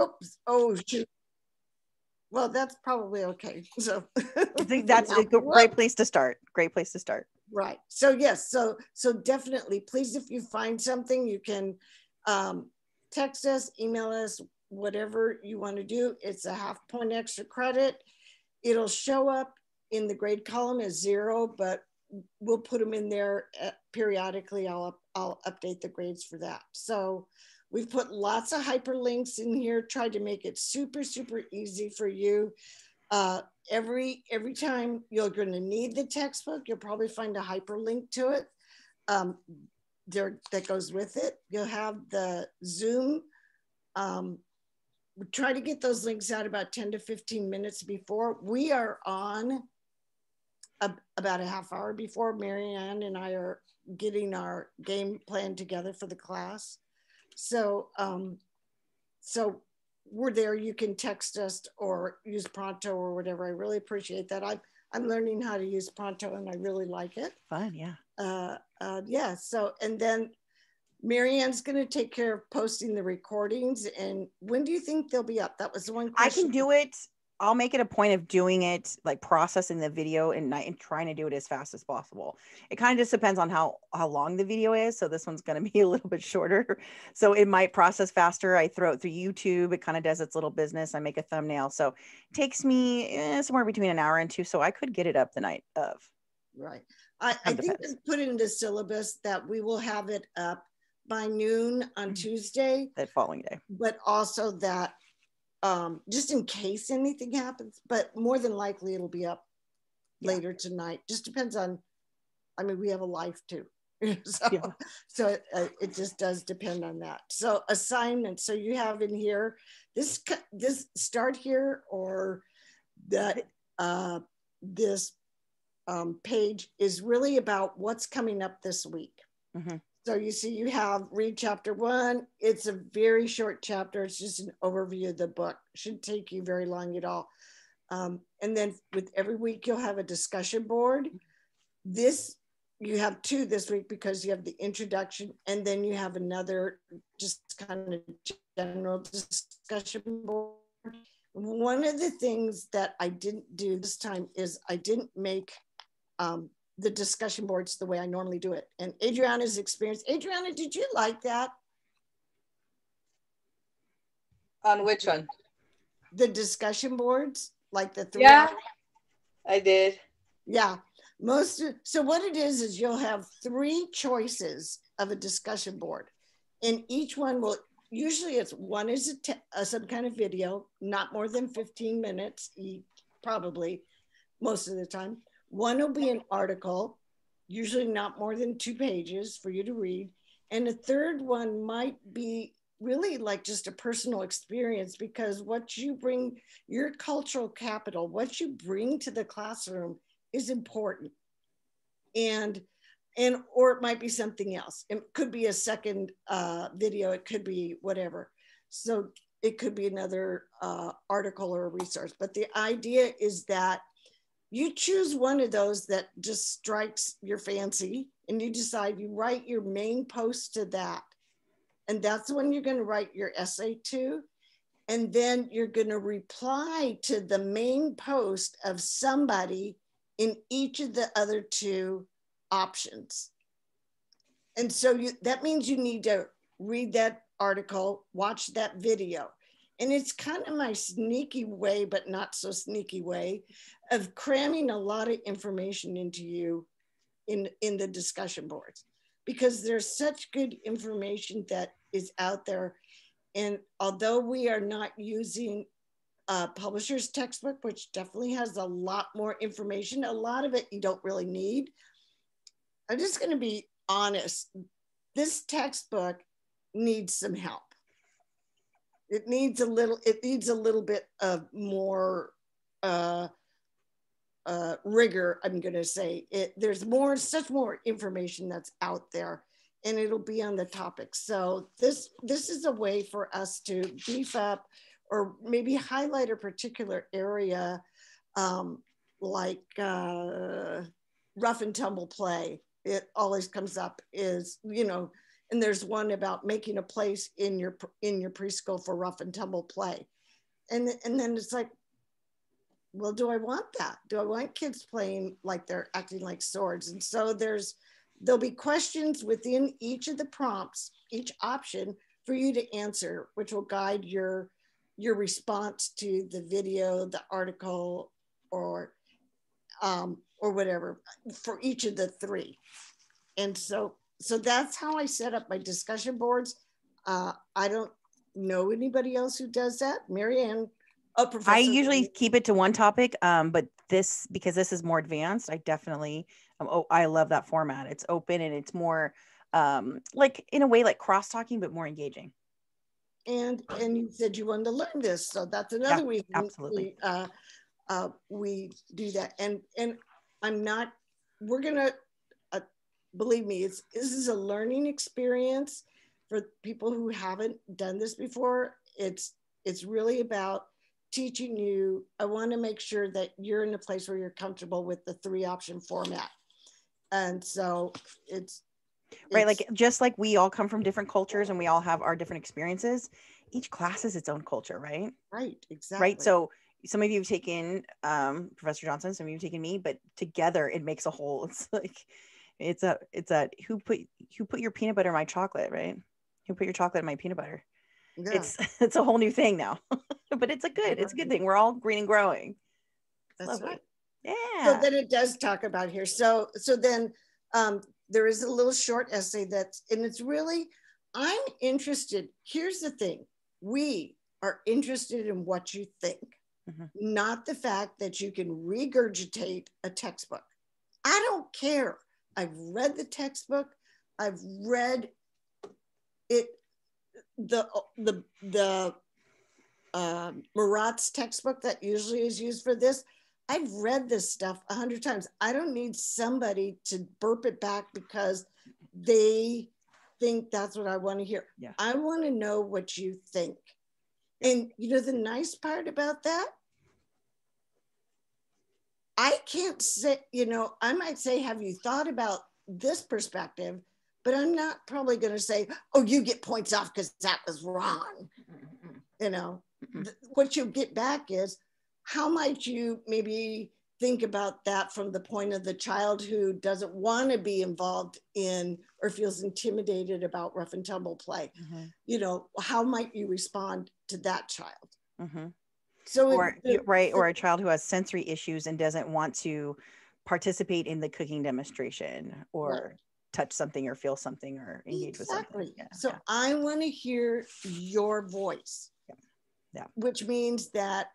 Oops. Oh, shoot. Well, that's probably okay. So I think that's a great place to start. Great place to start. Right. So yes. So definitely, please, if you find something, you can text us, email us, whatever you want to do. It's a half point extra credit. It'll show up in the grade column as 0, but we'll put them in there periodically. I'll update the grades for that. So we've put lots of hyperlinks in here, tried to make it super, super easy for you. Every time you're going to need the textbook, you'll probably find a hyperlink to it there that goes with it. You'll have the Zoom. We try to get those links out about 10 to 15 minutes before. We are on about a half hour before. Marianne and I are getting our game plan together for the class. So we're there. You can text us or use Pronto or whatever. I really appreciate that. I'm learning how to use Pronto and I really like it. Fun, yeah. Yeah. So, and then Marianne's going to take care of posting the recordings. And when do you think they'll be up? That was the one question. I can do it. I'll make it a point of doing it, like processing the video and trying to do it as fast as possible. It kind of just depends on how long the video is. So this one's going to be a little bit shorter. So it might process faster. I throw it through YouTube. It kind of does its little business. I make a thumbnail. So it takes me somewhere between an hour and 2. So I could get it up the night of. Right. I think I put in the syllabus that we will have it up by noon on Tuesday. That following day. But also that just in case anything happens, but more than likely it'll be up later tonight. Just depends on, I mean, we have a life too. So it just does depend on that. So assignments, so you have in here, this start here or that this page is really about what's coming up this week. Mm-hmm. So you see, you have read chapter 1. It's a very short chapter. It's just an overview of the book. Shouldn't take you very long at all. And then with every week, you'll have a discussion board. This, you have 2 this week because you have the introduction and then you have another just kind of general discussion board. One of the things that I didn't do this time is I didn't make the discussion boards the way I normally do it. And Adriana's experience. Adriana, did you like that? On which one? The discussion boards, like the 3. Yeah, I did. Yeah, so what it is you'll have 3 choices of a discussion board, and each one will usually one is some kind of video, not more than 15 minutes each, probably most of the time. One will be an article, usually not more than 2 pages for you to read. And a third one might be really like just a personal experience, because what you bring, your cultural capital, what you bring to the classroom is important. And or it might be something else. It could be a second video. It could be whatever. So it could be another article or a resource. But the idea is that you choose one of those that just strikes your fancy and you decide, you write your main post to that. And that's when you're going to write your essay to. And then you're going to reply to the main post of somebody in each of the other 2 options. And so that means you need to read that article, watch that video. And it's kind of my sneaky way, but not so sneaky way, of cramming a lot of information into you in the discussion boards, because there's such good information that is out there. And although we are not using a publisher's textbook, which definitely has a lot more information, a lot of it you don't really need. I'm just going to be honest. This textbook needs some help. It needs a little bit of more rigor, I'm going to say. There's such more information that's out there, and it'll be on the topic. So this is a way for us to beef up or maybe highlight a particular area, like rough and tumble play. It always comes up is, and there's one about making a place in your preschool for rough and tumble play. And then it's like, well, do I want that? Do I want kids playing like they're acting like swords? And so there'll be questions within each of the prompts, each option for you to answer, which will guide your response to the video, the article, or whatever for each of the three. And so that's how I set up my discussion boards. I don't know anybody else who does that. Marianne, Professor. I usually keep it to one topic, but because this is more advanced, I definitely, I love that format. It's open and it's more like in a way like cross-talking, but more engaging. And you said you wanted to learn this, so that's another reason. Absolutely. We do that, and we're gonna believe me, this is a learning experience for people who haven't done this before. It's really about teaching you. I want to make sure that you're in a place where you're comfortable with the 3-option format, and so it's right, like just like we all come from different cultures and we all have our different experiences, each class is its own culture, right? Right, exactly. Right. So some of you have taken Professor Johnson, some of you have taken me, but together it makes a whole. It's like it's a who put your peanut butter in my chocolate, right? Who put your chocolate in my peanut butter? Yeah. It's a whole new thing now. But it's a good thing. We're all green and growing. That's lovely. Right. Yeah. So then it does talk about here. So then there is a little short essay and it's really, I'm interested. Here's the thing. We are interested in what you think, not the fact that you can regurgitate a textbook. I don't care. I've read the textbook. I've read it, the Murat's textbook that usually is used for this. I've read this stuff 100 times. I don't need somebody to burp it back because they think that's what I want to hear. Yeah. I want to know what you think. And you know, the nice part about that, I can't say, I might say, have you thought about this perspective? But I'm not probably going to say, oh, you get points off because that was wrong. What you get back is, how might you maybe think about that from the point of the child who doesn't want to be involved in or feels intimidated about rough and tumble play? How might you respond to that child? So or a child who has sensory issues and doesn't want to participate in the cooking demonstration or touch something or feel something or engage with something. Yeah, so I want to hear your voice. Yeah. Which means that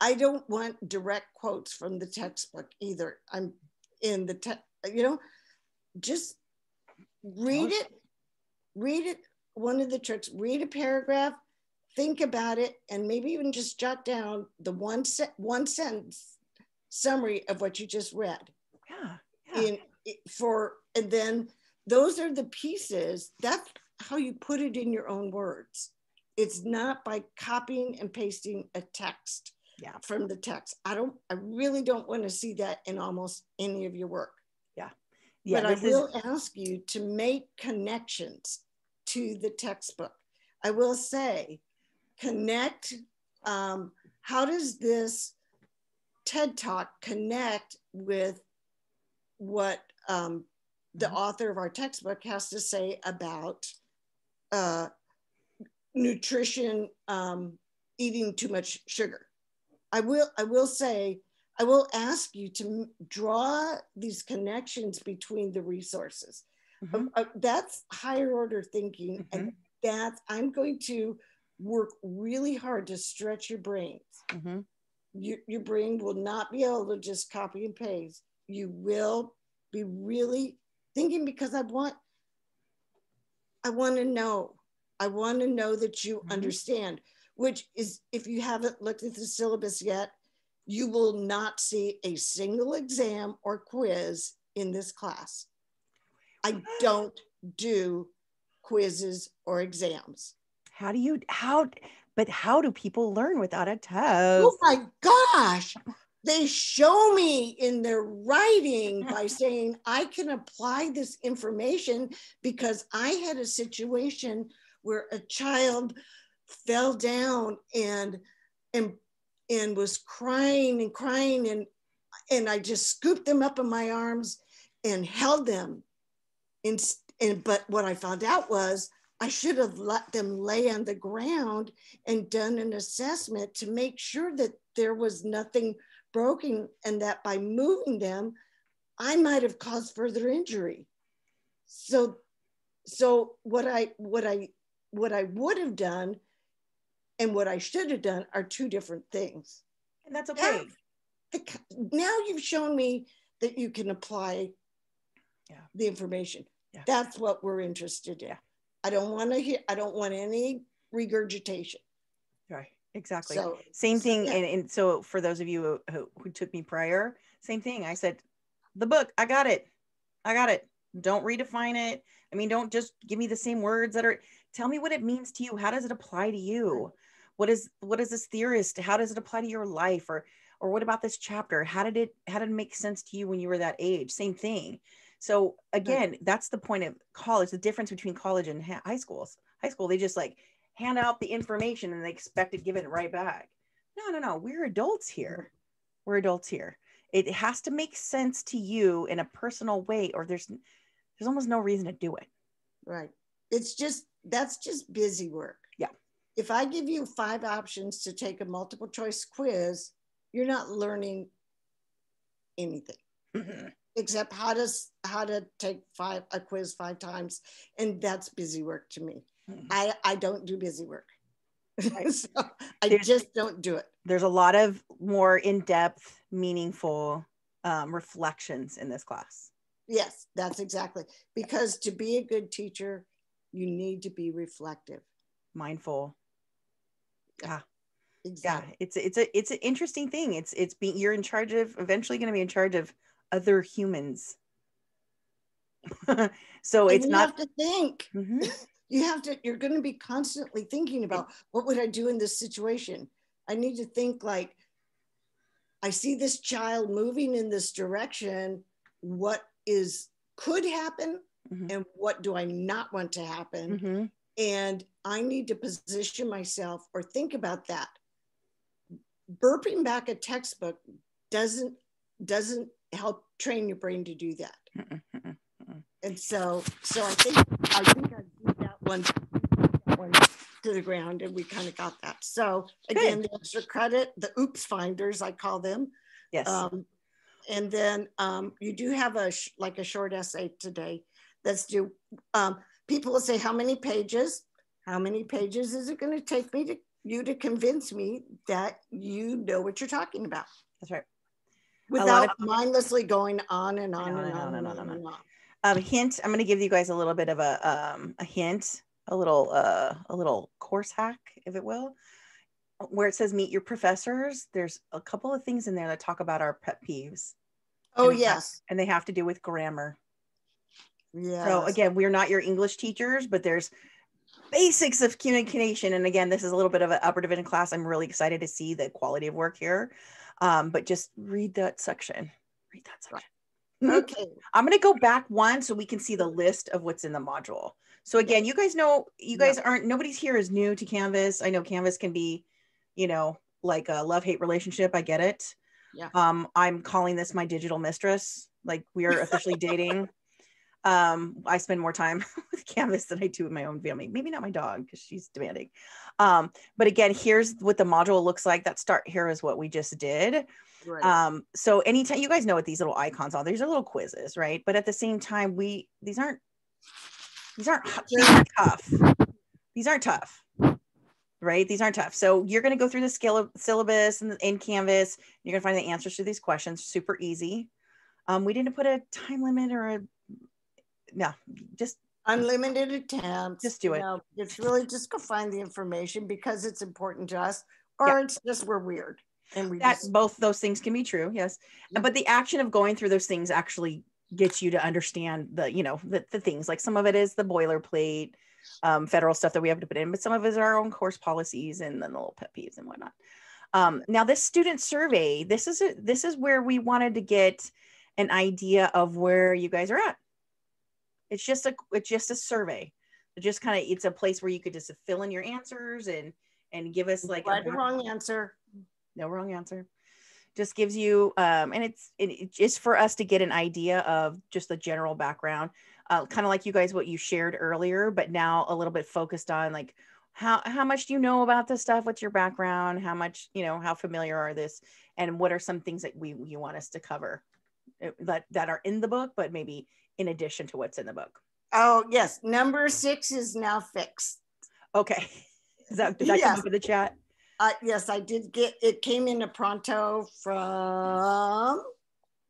I don't want direct quotes from the textbook either. I'm in the just read it. One of the tricks, read a paragraph, think about it, and maybe even just jot down the one sentence summary of what you just read. Yeah. And then those are the pieces. That's how you put it in your own words. It's not by copying and pasting a text from the text. I really don't want to see that in almost any of your work. But I will ask you to make connections to the textbook. I will say, connect. How does this TED Talk connect with what the author of our textbook has to say about nutrition, eating too much sugar? I will say, I will ask you to draw these connections between the resources. That's higher order thinking. And I'm going to work really hard to stretch your brains. Your brain will not be able to just copy and paste. You will be really thinking, because I want to know. I want to know that you understand, which is, if you haven't looked at the syllabus yet, you will not see a single exam or quiz in this class. I don't do quizzes or exams. How do people learn without a test? Oh my gosh. they show me in their writing by saying, I can apply this information because I had a situation where a child fell down and was crying and crying, and I just scooped them up in my arms and held them. But what I found out was I should have let them lay on the ground and done an assessment to make sure that there was nothing broken, and that by moving them, I might have caused further injury. So what I would have done and what I should have done are two different things. And that's okay. Now you've shown me that you can apply the information. Yeah. That's what we're interested in. Yeah. I don't want any regurgitation. Right. Exactly. Same thing. Yeah. And so for those of you who took me prior, same thing. I said, the book, I got it. Don't redefine it. I mean, don't just give me the same words tell me what it means to you. How does it apply to you? What is this theorist? How does it apply to your life? Or what about this chapter? How did it make sense to you when you were that age? Same thing. So again, that's the point of college, the difference between college and high school. High school, they just like hand out the information and they expect to give it right back. No. We're adults here. It has to make sense to you in a personal way, or there's almost no reason to do it. Right. That's just busy work. Yeah. If I give you 5 options to take a multiple choice quiz, you're not learning anything. Mm-hmm. Except how to take a quiz 5 times, and that's busy work to me. Mm-hmm. I don't do busy work. Right. So I just don't do it. There's a lot of more in-depth, meaningful reflections in this class. Yes, that's exactly. Because to be a good teacher, you need to be reflective, mindful. Yeah. Exactly. Yeah, it's an interesting thing. You're eventually going to be in charge of other humans. So it's not. You have to think. Mm-hmm. You're going to be constantly thinking about what would I do in this situation? I need to think like, I see this child moving in this direction. What could happen, mm-hmm. and what do I not want to happen? Mm-hmm. And I need to position myself or think about that. Burping back a textbook doesn't help train your brain to do that. Mm-mm. And so I think I beat that one to the ground, and we kind of got that. So again, the extra credit, the oops finders, I call them. Yes. And then you do have a short essay today that's due. People will say, how many pages is it going to take you to convince me that you know what you're talking about? That's right. Without mindlessly going on and on and on. Hint, I'm going to give you guys a little bit of a hint, a little course hack, if it will, where it says meet your professors. There's a couple of things in there that talk about our pet peeves. Oh, yes. And they have to do with grammar. Yeah. So again, we're not your English teachers, but there's basics of communication. And again, this is a little bit of an upper division class. I'm really excited to see the quality of work here. But just read that section. Okay. I'm going to go back one so we can see the list of what's in the module. So again, you guys know, nobody's here is new to Canvas. I know Canvas can be, like a love-hate relationship. I get it. Yeah. I'm calling this my digital mistress. Like, we are officially dating. I spend more time with Canvas than I do with my own family. Maybe not my dog, because she's demanding. But again, here's what the module looks like. That start here is what we just did. Right. So anytime, you guys know what these little icons are. These are little quizzes, right? But at the same time, these aren't tough. These aren't tough. Right? These aren't tough. So you're going to go through the syllabus in Canvas. You're going to find the answers to these questions. Super easy. We didn't put a time limit or just unlimited attempts. Just do it. It's really just go find the information because it's important to us, or it's just we're weird. And both those things can be true. Yes. Yeah. But the action of going through those things actually gets you to understand the things. Like some of it is the boilerplate. federal stuff that we have to put in, but some of it is our own course policies and then the little pet peeves and whatnot. Now this student survey, this is where we wanted to get an idea of where you guys are at. It's just a survey. It's a place where you could just fill in your answers and give us like right or wrong answer. No wrong answer. Just gives you and it's just for us to get an idea of just the general background, kind of like you guys what you shared earlier, but now a little bit focused on like how much do you know about this stuff? What's your background? How much, how familiar are this? And what are some things that you want us to cover that are in the book, but maybe in addition to what's in the book? Oh, yes. Number 6 is now fixed. Okay. Did that come up in the chat? Yes, I did get it. Came in a pronto from,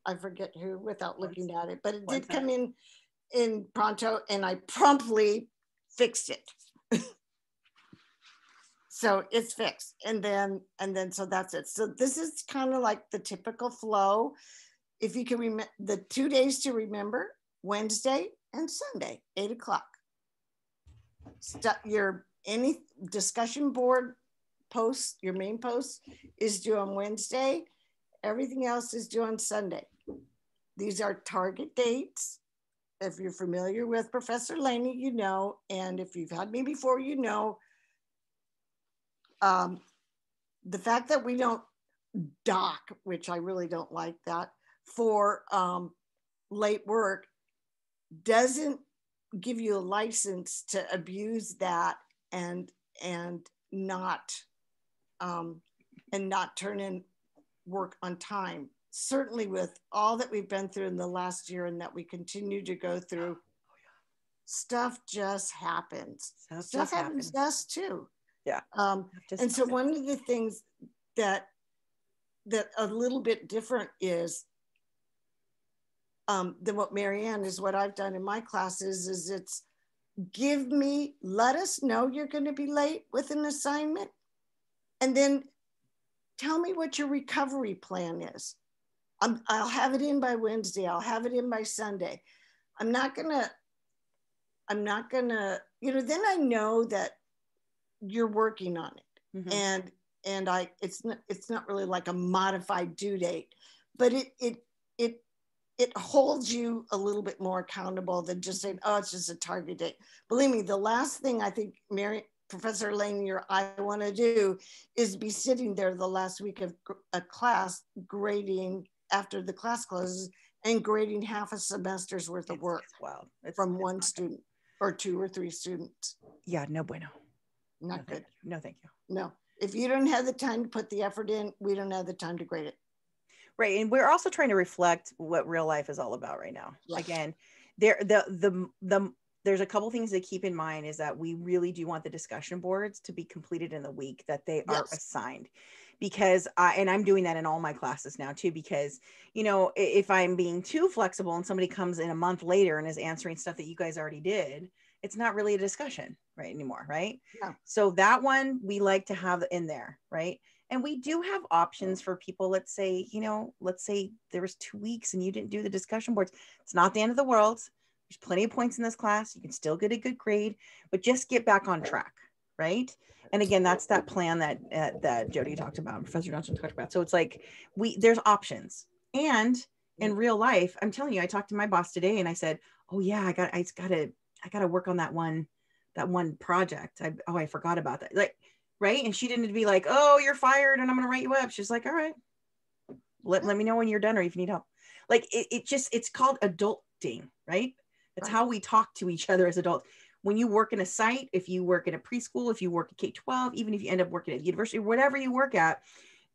I forget who without looking at it, but it did come in pronto and I promptly fixed it. So it's fixed. And then so that's it. So this is kind of like the typical flow. If you can remember the 2 days to remember, Wednesday and Sunday, 8 o'clock. Any discussion board posts, your main post is due on Wednesday. Everything else is due on Sunday. These are target dates. If you're familiar with Professor Laney, and if you've had me before, the fact that we don't dock, which I really don't like that, for late work doesn't give you a license to abuse that and not turn in work on time. Certainly with all that we've been through in the last year and that we continue to go through, stuff just happens. Stuff happens to us too. Yeah. And so one of the things that a little bit different is than what Marianne is what I've done in my classes is it's let us know you're going to be late with an assignment and then tell me what your recovery plan is. I'll have it in by Wednesday. I'll have it in by Sunday. I'm not gonna, then I know that you're working on it. Mm-hmm. And it's not really like a modified due date, but it holds you a little bit more accountable than just saying, oh, it's just a target date. Believe me, the last thing I think Professor Laney or I want to do is be sitting there the last week of a class grading after the class closes and grading half a semester's worth of work from one student or 2 or 3 students. Yeah, no bueno. Not good. No, thank you. No, if you don't have the time to put the effort in, we don't have the time to grade it. Right. And we're also trying to reflect what real life is all about right now. Yeah. Again, there's a couple things to keep in mind is that we really do want the discussion boards to be completed in the week that they are assigned, because I'm doing that in all my classes now too, because, if I'm being too flexible and somebody comes in a month later and is answering stuff that you guys already did, it's not really a discussion anymore. Right. Yeah. So that one we like to have in there. Right. And we do have options for people. Let's say there was 2 weeks and you didn't do the discussion boards. It's not the end of the world. There's plenty of points in this class. You can still get a good grade, but just get back on track, right? And again, that's that plan that Jody talked about, Professor Johnson talked about. So it's like there's options. And in real life, I'm telling you, I talked to my boss today and I said, "Oh yeah, I got to work on that one project. I forgot about that." Like. Right. And she didn't be like, "Oh, you're fired and I'm going to write you up." She's like, "All right, let me know when you're done or if you need help." Like it's called adulting, right? That's how we talk to each other as adults. When you work in a site, if you work in a preschool, if you work at K-12, even if you end up working at university, whatever you work at,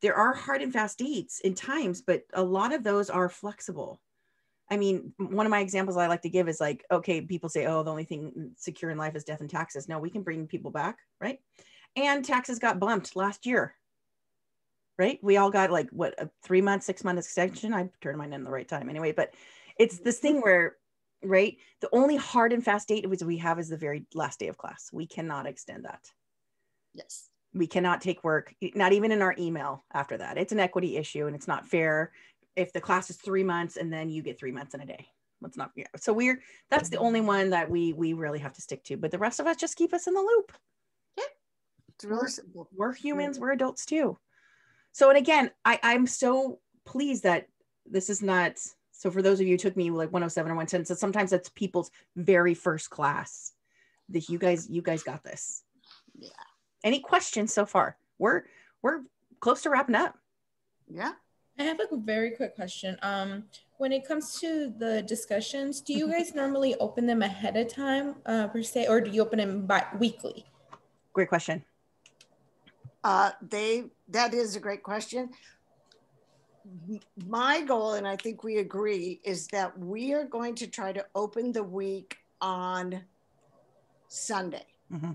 there are hard and fast dates and times, but a lot of those are flexible. I mean, one of my examples I like to give is like, okay, people say, "Oh, the only thing secure in life is death and taxes." No, we can bring people back, right? And taxes got bumped last year, right? We all got like a 3 month, 6 month extension. I turned mine in the right time anyway, but it's this thing where, right? The only hard and fast date we have is the very last day of class. We cannot extend that. Yes. We cannot take work, not even in our email after that. It's an equity issue and it's not fair if the class is 3 months and then you get 3 months in a day, let's not, yeah. So that's the only one that we really have to stick to, but the rest of us just keep us in the loop. Yeah. It's really simple. We're humans, we're adults too. So, and again, I'm so pleased that this is not, so for those of you who took me like 107 or 110, so sometimes that's people's very first class. That you guys got this. Yeah. Any questions so far? We're close to wrapping up. Yeah. I have a very quick question. When it comes to the discussions, do you guys normally open them ahead of time, per se, or do you open them weekly? Great question. That is a great question. My goal, and I think we agree, is that we are going to try to open the week on Sunday. Mm-hmm.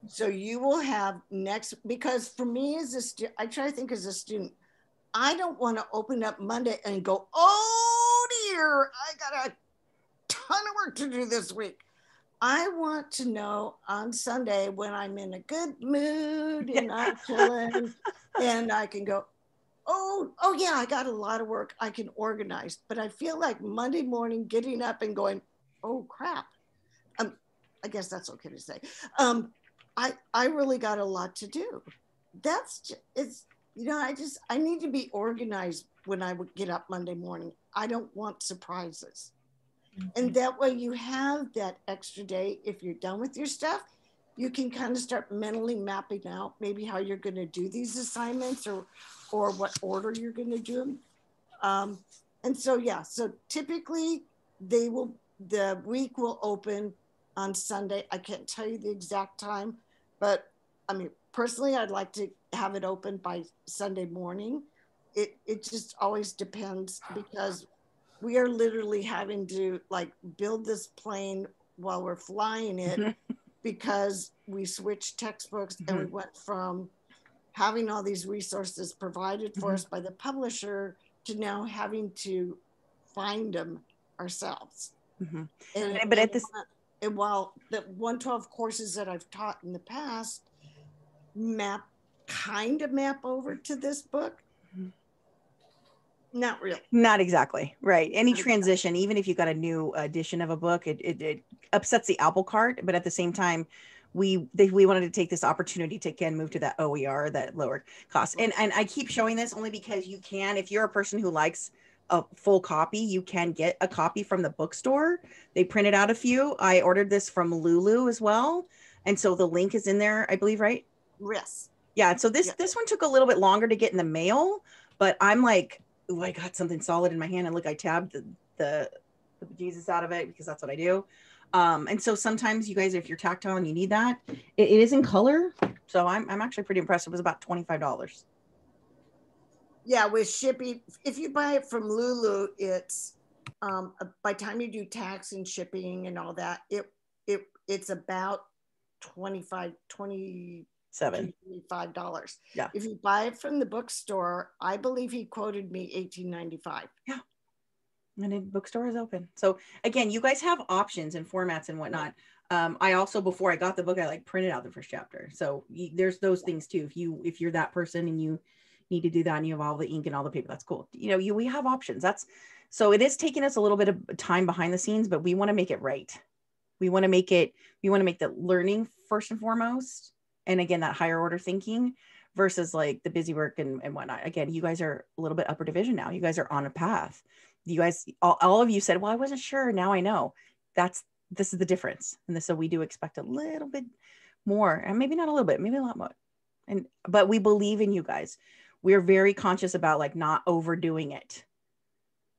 So you will have because for me as a student, I try to think as a student, I don't want to open up Monday and go, oh dear, I got a ton of work to do this week. I want to know on Sunday when I'm in a good mood and I'm chilling and I can go, oh yeah, I got a lot of work. I can organize. But I feel like Monday morning getting up and going, oh crap. I guess that's okay to say. I really got a lot to do. I need to be organized when I would get up Monday morning. I don't want surprises. Mm-hmm. And that way you have that extra day. If you're done with your stuff, you can kind of start mentally mapping out maybe how you're going to do these assignments or what order you're going to do them. And so, yeah, so typically the week will open on Sunday. I can't tell you the exact time, but I mean, personally, I'd like to have it open by Sunday morning. It just always depends because we are literally having to like build this plane while we're flying it because we switched textbooks and we went from having all these resources provided for us by the publisher to now having to find them ourselves. And while the 112 courses that I've taught in the past map over to this book, not really. Not exactly, right. Any transition, even if you got a new edition of a book, it upsets the apple cart. But at the same time, we wanted to take this opportunity to again move to that OER, that lower cost. And I keep showing this only because you can, if you're a person who likes a full copy, you can get a copy from the bookstore. They printed out a few. I ordered this from Lulu as well, and so the link is in there, I believe, right? Yes. Yeah. So this one took a little bit longer to get in the mail, but I'm like, oh, I got something solid in my hand, and look, I tabbed the Jesus out of it because that's what I do. And so sometimes you guys, if you're tactile and you need that, it is in color. So I'm actually pretty impressed. It was about $25. Yeah, with shipping, if you buy it from Lulu, it's by the time you do tax and shipping and all that, it's about $25. Yeah. If you buy it from the bookstore, I believe he quoted me $18.95. Yeah. And the bookstore is open. So again, you guys have options and formats and whatnot. I also, before I got the book, I like printed out the first chapter. So there's those things too. If you're that person and you need to do that and you have all the ink and all the paper, that's cool. We have options. So it is taking us a little bit of time behind the scenes, but we want to make it right. We want to make the learning first and foremost. And again, that higher order thinking versus like the busy work and whatnot. Again, you guys are a little bit upper division now. You guys are on a path. You guys, all of you said, well, I wasn't sure. Now I know. This is the difference. And so we do expect a little bit more, and maybe not a little bit, maybe a lot more. But we believe in you guys. We're very conscious about like not overdoing it.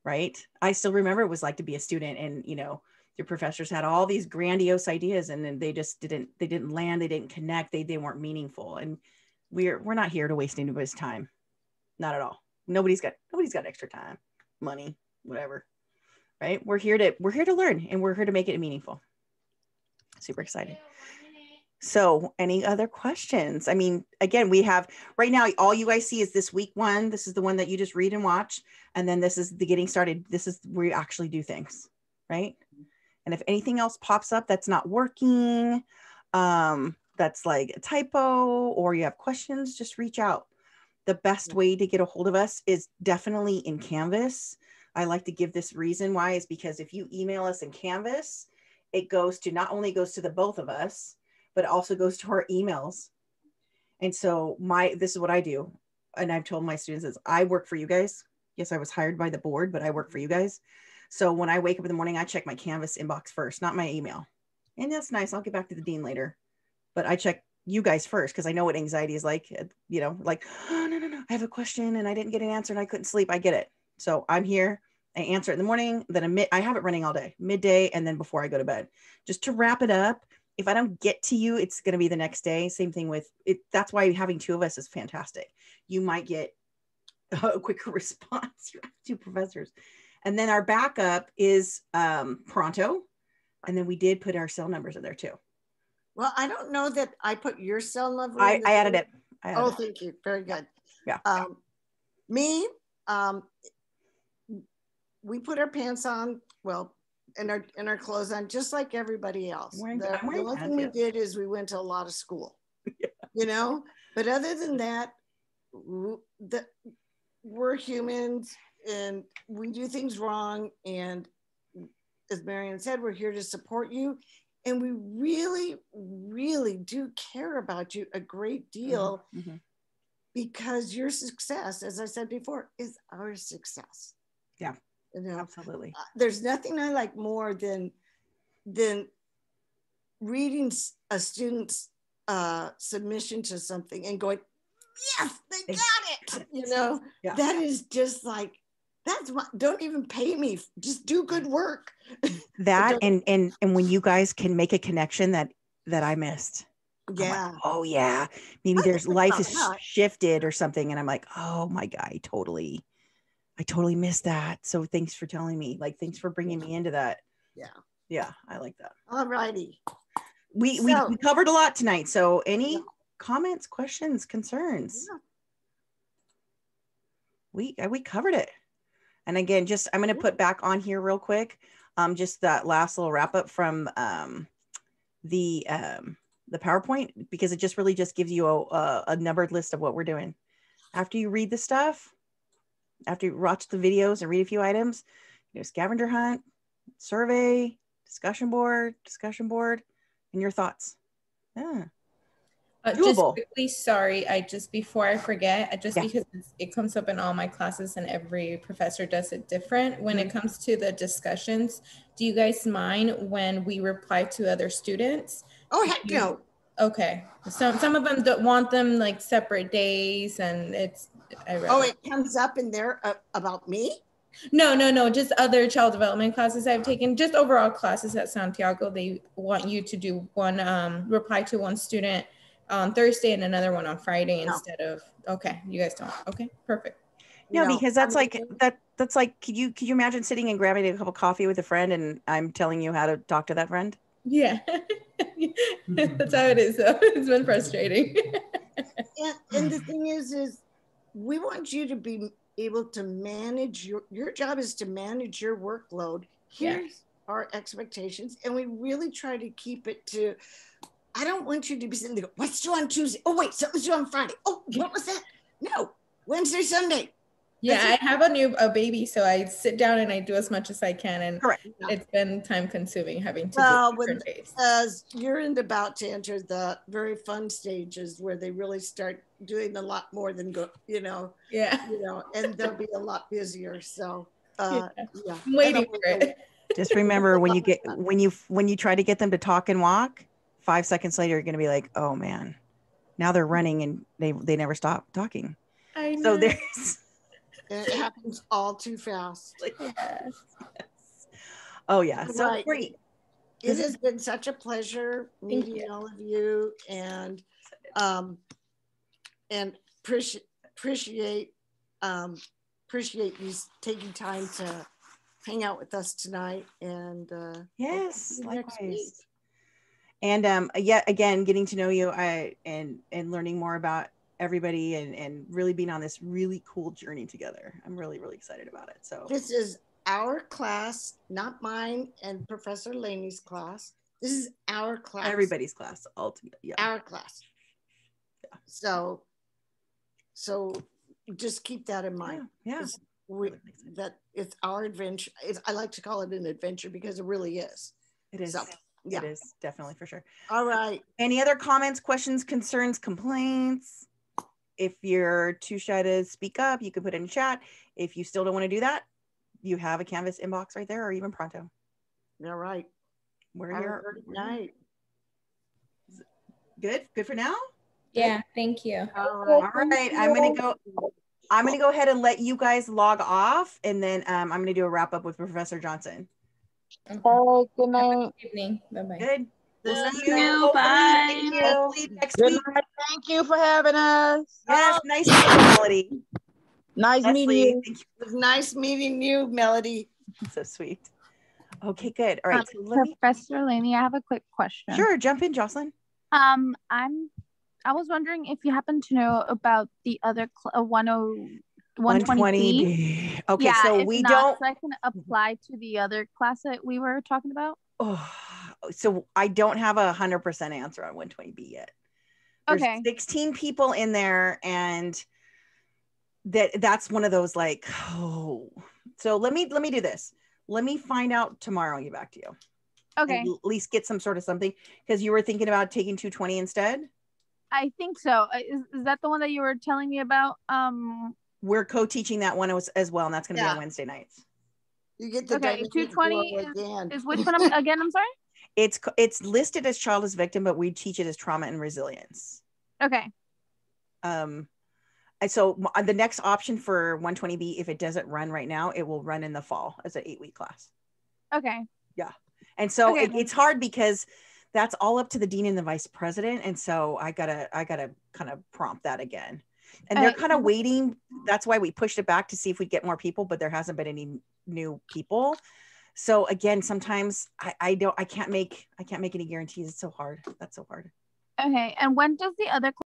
Right. I still remember it was like to be a student, and your professors had all these grandiose ideas, and then they just didn't land, they didn't connect, they weren't meaningful. And we're not here to waste anybody's time. Not at all. Nobody's got extra time, money, whatever. Right? We're here to learn, and we're here to make it meaningful. Super excited. So any other questions? I mean, again, we have right now, all you guys see is this week one. This is the one that you just read and watch. And then this is the getting started. This is where you actually do things, right? And if anything else pops up that's not working, that's like a typo, or you have questions, just reach out. The best way to get a hold of us is definitely in Canvas. I like to give this reason why is because if you email us in Canvas, it goes to not only goes to the both of us, but also goes to our emails. And so this is what I do. And I've told my students is I work for you guys. Yes, I was hired by the board, but I work for you guys. So when I wake up in the morning, I check my Canvas inbox first, not my email. And that's nice. I'll get back to the dean later. But I check you guys first because I know what anxiety is like, you know, like, oh, no, I have a question and I didn't get an answer and I couldn't sleep. I get it. So I'm here. I answer it in the morning, then I have it running all day, midday, and then before I go to bed. Just to wrap it up, if I don't get to you, it's going to be the next day. Same thing with it. That's why having two of us is fantastic. You might get a quicker response. You have two professors. And then our backup is Pronto. And then we did put our cell numbers in there too. Well, I don't know that I put your cell number. I added it. Thank you. Very good. Yeah. We put our pants on, well, and our clothes on, just like everybody else. The only thing we did is we went to a lot of school, yeah. You know, but other than that, we're humans and we do things wrong. And as Marianne said, we're here to support you. And we really, really do care about you a great deal because your success, as I said before, is our success. Yeah, you know? Absolutely. There's nothing I like more than reading a student's submission to something and going, yes, they got it. You know, that is just like, don't even pay me. Just do good work. That and when you guys can make a connection that I missed. Yeah. Like, oh yeah. Maybe there's life is shifted or something. And I'm like, oh my God, I totally missed that. So thanks for telling me. Like, thanks for bringing me into that. Yeah. Yeah. I like that. All righty. We covered a lot tonight. So any comments, questions, concerns? Yeah. We covered it. And again, I'm going to put back on here real quick. Just that last little wrap up from the PowerPoint, because it just really just gives you a numbered list of what we're doing. After you read the stuff, after you watch the videos and read a few items, scavenger hunt, survey, discussion board, and your thoughts. Yeah. Just quickly, sorry, before I forget, because it comes up in all my classes and every professor does it different. When it comes to the discussions, do you guys mind when we reply to other students? Oh, heck no. Okay. Some of them don't want them like separate days and it comes up in there about me? No, just other child development classes I've taken, just overall classes at Santiago. They want you to do one, reply to one student on Thursday and another one on Friday instead of, okay, you guys don't. Okay, perfect. No, because that's like, that's like, could you imagine sitting and grabbing a cup of coffee with a friend and I'm telling you how to talk to that friend? Yeah, that's how it is. So it's been frustrating. and the thing is we want you to be able to manage your job is to manage your workload. Here's our expectations. And we really try to keep it to, I don't want you to be sitting there, what's due on Tuesday? Oh, wait, something's due on Friday. Oh, what was that? No, Wednesday, Sunday. Yeah, I have a baby, so I sit down and I do as much as I can. And it's been time consuming having to do different days. As you're about to enter the very fun stages where they really start doing a lot more than and they'll be a lot busier. So I'm waiting for it. Just remember when you try to get them to talk and walk, 5 seconds later, you're going to be like, oh man, now they're running and they never stop talking. I know. So it happens all too fast. Yes. Oh yeah. So great. It has been such a pleasure meeting all of you and appreciate you taking time to hang out with us tonight and yes, likewise. And yet again, getting to know you and learning more about everybody and really being on this really cool journey together. I'm really, really excited about it. So this is our class, not mine and Professor Laney's class. This is our class. Everybody's class altogether. Yeah. Our class. Yeah. So just keep that in mind. Yeah. that it's our adventure. I like to call it an adventure because it really is. It is. So, yeah. It is definitely for sure. All right. Any other comments, questions, concerns, complaints? If you're too shy to speak up, you can put it in chat. If you still don't want to do that, you have a Canvas inbox right there, or even Pronto. All right. We're here. Night. Good for now. Yeah, thank you. All right. I'm gonna go ahead and let you guys log off, and then I'm gonna do a wrap up with Professor Johnson. Okay. Good night. Good evening. Bye-bye. Good. We'll Thank see you. you. Bye. Hopefully next Good week. night. Thank you for having us. Yes, nice meeting you, Melody. Nice meeting Leslie, you. thank It was nice meeting you, Melody. you. So sweet. Okay, good. All right. So let me. Professor Laney, I have a quick question. Sure, jump in, Jocelyn. I was wondering if you happen to know about the other 120B. 120B. Okay, yeah, so if we not, don't. so I can apply to the other class that we were talking about. Oh, so I don't have 100% answer on 120B yet. There's Okay. 16 people in there, and that's one of those like, oh. So let me do this. Let me find out tomorrow and get back to you. Okay. And at least get some sort of something, because you were thinking about taking 220 instead. I think so. Is that the one that you were telling me about? We're co-teaching that one as well, and that's going to be on Yeah. Wednesday nights. You get the Okay, 220 again. is which one again? I'm sorry. It's listed as child as victim, but we teach it as trauma and resilience. Okay. And so the next option for 120B, if it doesn't run right now, it will run in the fall as an 8-week class. Okay. Yeah. And so Okay. it's hard because that's all up to the dean and the vice president. And so I gotta kind of prompt that again. And they're kind of waiting. That's why we pushed it back to see if we'd get more people, but there hasn't been any new people. So again, sometimes I can't make any guarantees. It's so hard. That's so hard. Okay. And when does the other